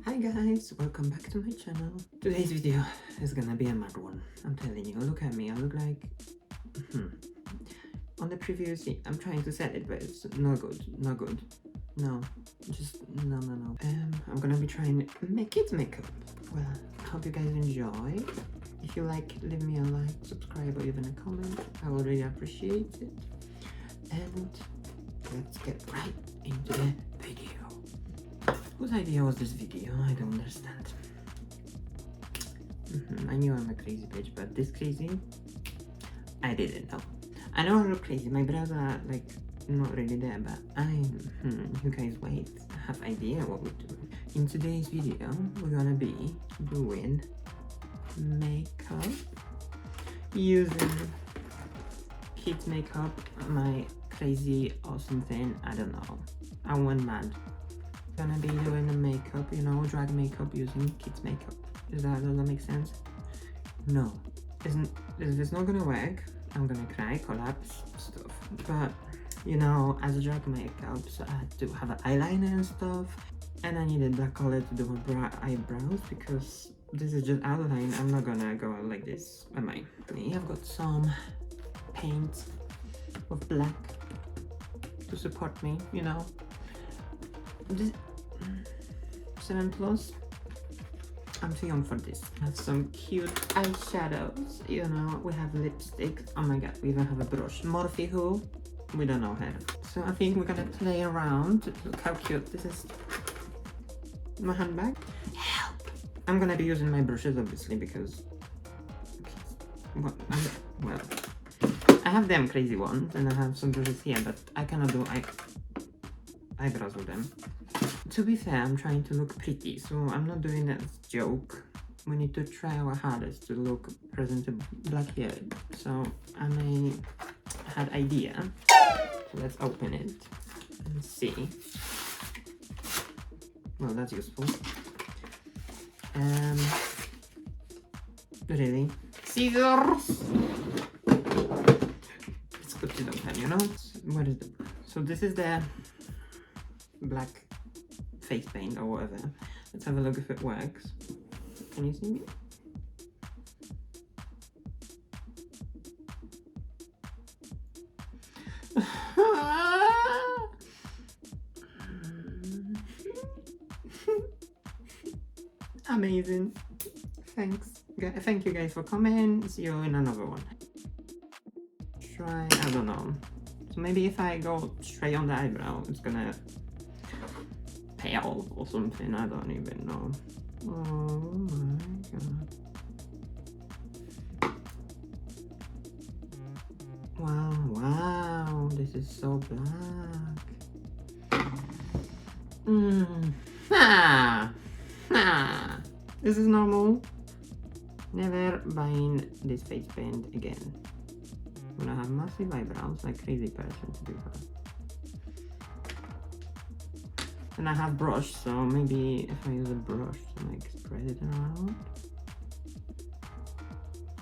Hi guys, welcome back to my channel. Today's video is gonna be a mad one. I'm telling you, look at me, I look like... On the previous, I'm trying to set it, but it's not good, not good. No, just no. I'm gonna be trying kids makeup. Well, I hope you guys enjoy. If you like, leave me a like, subscribe, or even a comment. I would really appreciate it. And let's get right into the video. Whose idea was this video? I don't understand. I knew I'm a crazy bitch, but this crazy, I didn't know. I know I look crazy. My brows are like not really there, but you guys wait. I have idea what we're doing. In today's video, we're gonna be doing makeup using kids makeup. My crazy awesome thing. I don't know. I went mad. Gonna be doing the makeup, you know, drag makeup using kids makeup. Does that make sense? No, if it's not gonna work, I'm gonna cry, collapse, stuff. But you know, as a drag makeup, so I had to have an eyeliner and stuff, and I needed black color to do my eyebrows because this is just outline. I'm not gonna go like this, am I? I've got some paint of black to support me, you know. This 7+. I'm too young for this. I have some cute eyeshadows, you know. We have lipstick. Oh my god, we even have a brush. Morphe who? We don't know her. So I think we're gonna play around. Look how cute this is. My handbag. Help! I'm gonna be using my brushes obviously because well, I have them crazy ones and I have some brushes here, but I cannot do eyebrows with them. To be fair, I'm trying to look pretty, so I'm not doing that as a joke. We need to try our hardest to look presentable. Black hair, so I may have idea. So let's open it and see. Well, that's useful. Really? Scissors! It's good to open, you know? What is the... So this is the black face paint or whatever. Let's have a look if it works. Can you see me? Amazing. Thanks. Thank you guys for coming. See you in another one. Try, I don't know. So maybe if I go straight on the eyebrow, it's gonna pale or something. I don't even know. Oh my god. Wow, this is so black. This is normal. Never buying this face paint again. I'm gonna have massive eyebrows like crazy person to do that. And I have brush, so maybe if I use a brush to like spread it around.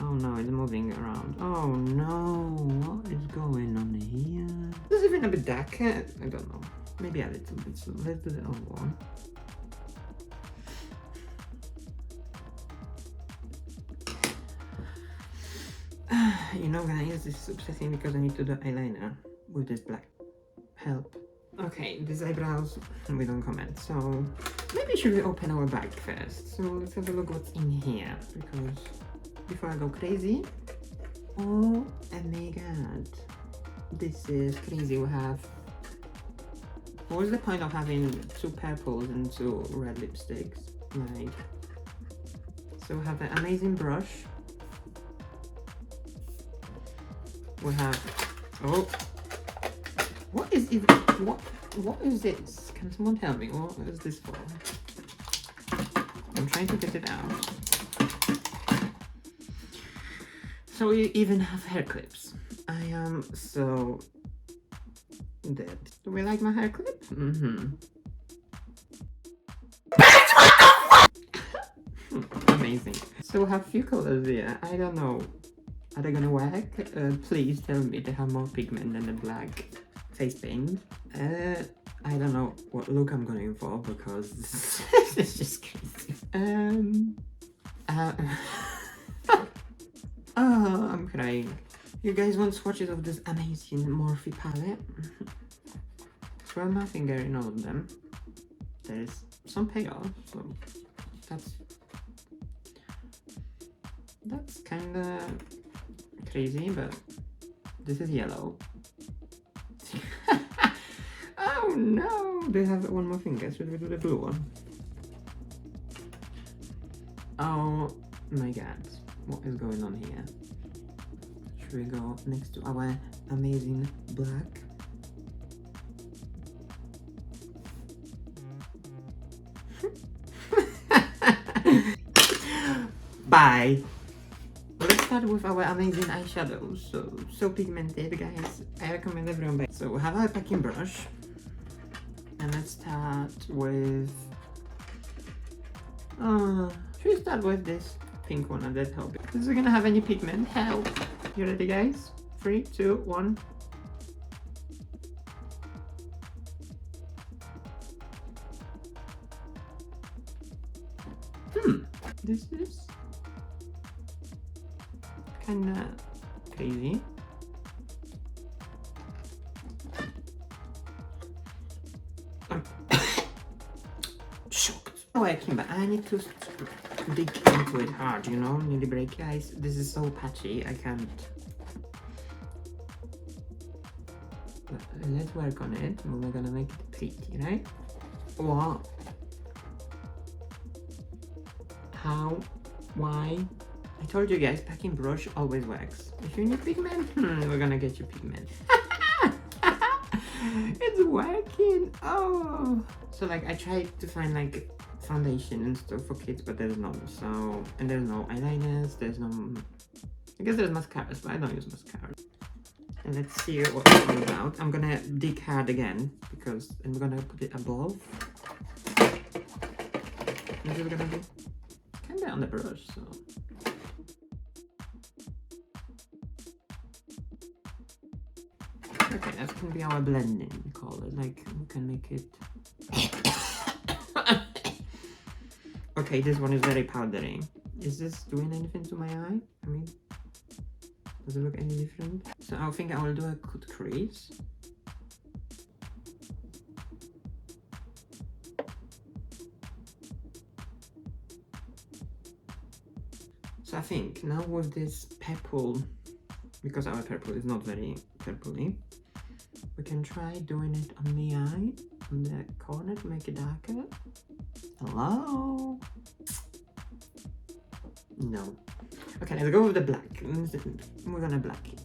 Oh no, it's moving around. Oh no, what is going on here? This is even a bit darker. I don't know. Maybe a little bit. So let's do the other one. You know, guys, this is upsetting because I need to do eyeliner with this black. Help. Okay, these eyebrows, we don't comment, so maybe should we open our bag first? So let's have a look what's in here, because before I go crazy, oh my god, this is crazy. We have, what is the point of having 2 purples and 2 red lipsticks? Like, so we have an amazing brush. We have, oh, what is it? What is this? Can someone tell me what is this for? I'm trying to get it out. So we even have hair clips. I am so dead. Do we like my hair clip? Amazing. So we have few colors here. I don't know. Are they gonna work? Please tell me they have more pigment than the black face paint. I don't know what look I'm going for because it's just crazy. Oh, I'm crying. You guys want swatches of this amazing Morphe palette? Throw my finger in all of them. There's some payoff, so that's kinda crazy, but this is yellow. Oh no! They have one more finger. Should we do the blue one? Oh my god, what is going on here? Should we go next to our amazing black? Bye! Let's start with our amazing eyeshadows. So pigmented, guys. I recommend everyone buy. So we have our packing brush. And let's start with... should we start with this pink one at the top? Is it gonna have any pigment? Help! You ready, guys? 3, 2, 1. This is kinda crazy. I'm shocked. Working, but I need to dig into it hard, you know? Nearly break, guys. This is so patchy, I can't. But let's work on it. We're gonna make it pretty, right? Wow. How? Why? I told you guys, packing brush always works. If you need pigment, we're gonna get you pigment. It's working! Oh! So like, I tried to find like foundation and stuff for kids, but there's none. So, and there's no eyeliners, there's no... I guess there's mascaras, but I don't use mascara. And let's see what it's all about. I'm gonna dig hard again, because I'm gonna put it above. This is gonna be kinda on the brush, so... Okay, that's gonna be our blending color. Like, we can make it... Okay, this one is very powdery. Is this doing anything to my eye? I mean, does it look any different? So I think I will do a cut crease. So I think now with this purple, because our purple is not very purpley, we can try doing it on the eye, on the corner to make it darker. Hello? No. Okay, let's go with the black. We're gonna black it.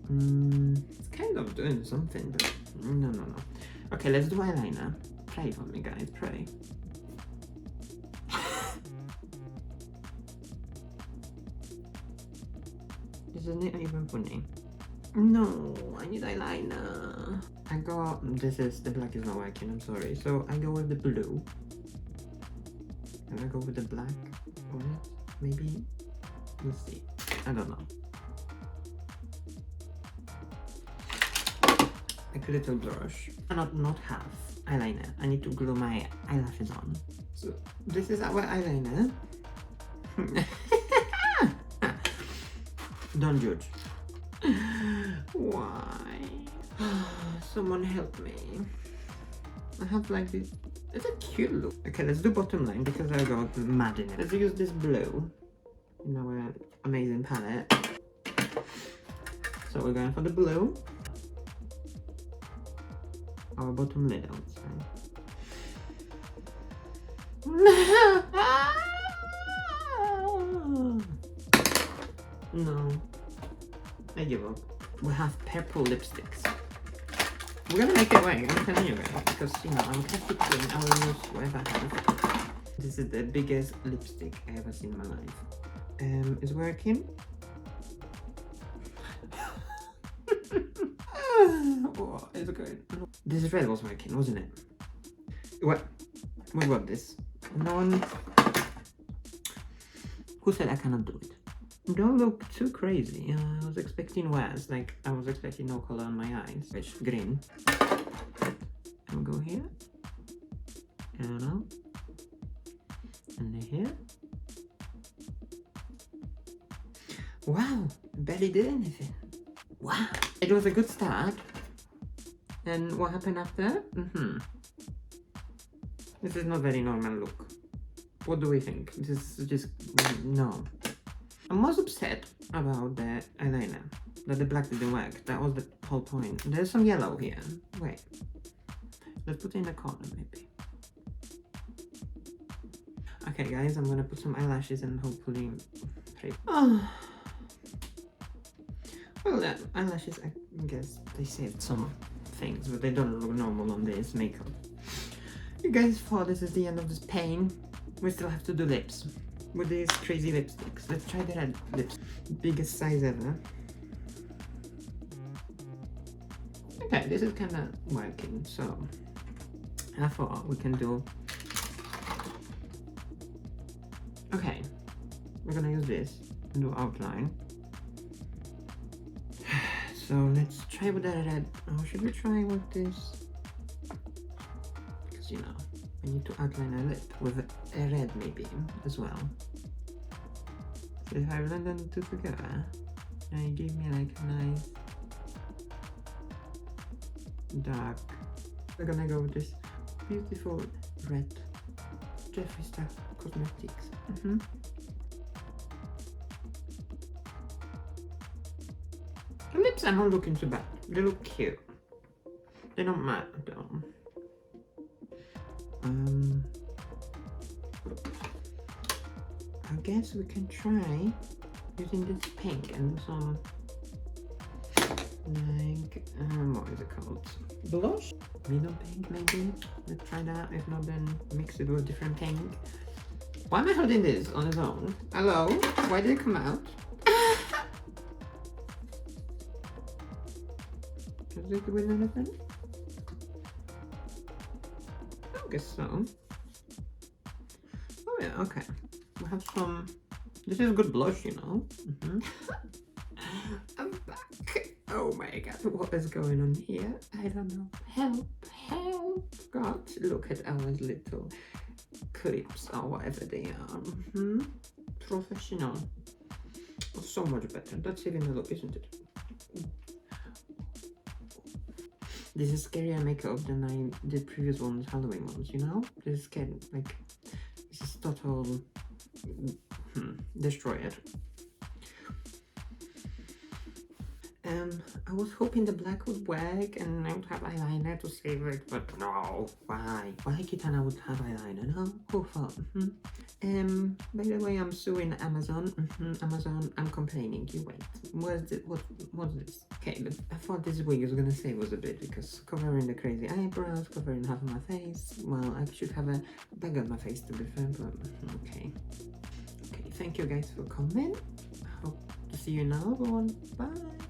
It's kind of doing something, but no. Okay, let's do eyeliner. Pray for me, guys, pray. Isn't it even funny? No, I need eyeliner. I go, the black is not working, I'm sorry. So I go with the blue. And I go with the black on it. Maybe, we'll see. I don't know. Like a little brush. I not have eyeliner. I need to glue my eyelashes on. So this is our eyeliner. Don't judge. Why? Someone help me. I have like this. It's a cute look. Okay, let's do bottom line because I got mad in it. Let's use this blue in our amazing palette. So we're going for the blue. Our bottom lid outside. No. I give up. We have purple lipsticks. We're gonna make it work, I'm telling you guys, because you know, I'm practicing, I will use whatever I have. This is the biggest lipstick I ever seen in my life. It's working. Oh, it's good. This red was working, wasn't it? What? What this? No one... Who said I cannot do it? don't look too crazy. I was expecting worse, like I was expecting no color on my eyes, which green. I'll go here, and then here. Wow, barely did anything. Wow, it was a good start. And what happened after? This is not very normal look. What do we think? This is just no. I'm most upset about the eyeliner, that the black didn't work. That was the whole point. There's some yellow here. Wait, let's put it in the corner maybe. Okay guys, I'm gonna put some eyelashes and hopefully oh. Well, eyelashes, I guess they saved some things, but they don't look normal on this makeup. You guys thought this is the end of this pain? We still have to do lips with these crazy lipsticks. Let's try the red lips. Biggest size ever. Okay, this is kind of working, so I thought we can do... Okay, we're gonna use this and do outline. So let's try with the red. Oh, should we try with this? Because you know, we need to outline a lip with a red maybe as well. So if I blend them two together, now it gave me like a nice dark. We're gonna go with this beautiful red Jeffree Star Cosmetics. The lips are not looking too bad. They look cute. They're not matte though. I guess we can try using this pink and some like what is it called? Blush? Middle pink maybe? Let's try that. If not, then mix it with a different pink. Why am I holding this on its own? Hello? Why did it come out? Does it win anything? I guess so. Oh yeah, okay. We have some... This is good blush, you know. I'm back. Oh my god, what is going on here? I don't know. Help, help. God, look at our little clips or whatever they are. Professional. Oh, so much better. That's even a look, isn't it? This is scarier makeup than I did previous ones, Halloween ones, you know? This is scary, like, this is total, destroy it. I was hoping the black would work and I would have eyeliner to save it, but no, why? Why Kitana would have eyeliner, no? Who thought? By the way, I'm suing Amazon. Amazon, I'm complaining. You wait. What's this? Okay, but I thought this wig was gonna save us a bit because covering the crazy eyebrows, covering half of my face. Well, I should have a bag on my face to be fair, but okay. Okay, thank you guys for coming. I hope to see you in another one. Bye.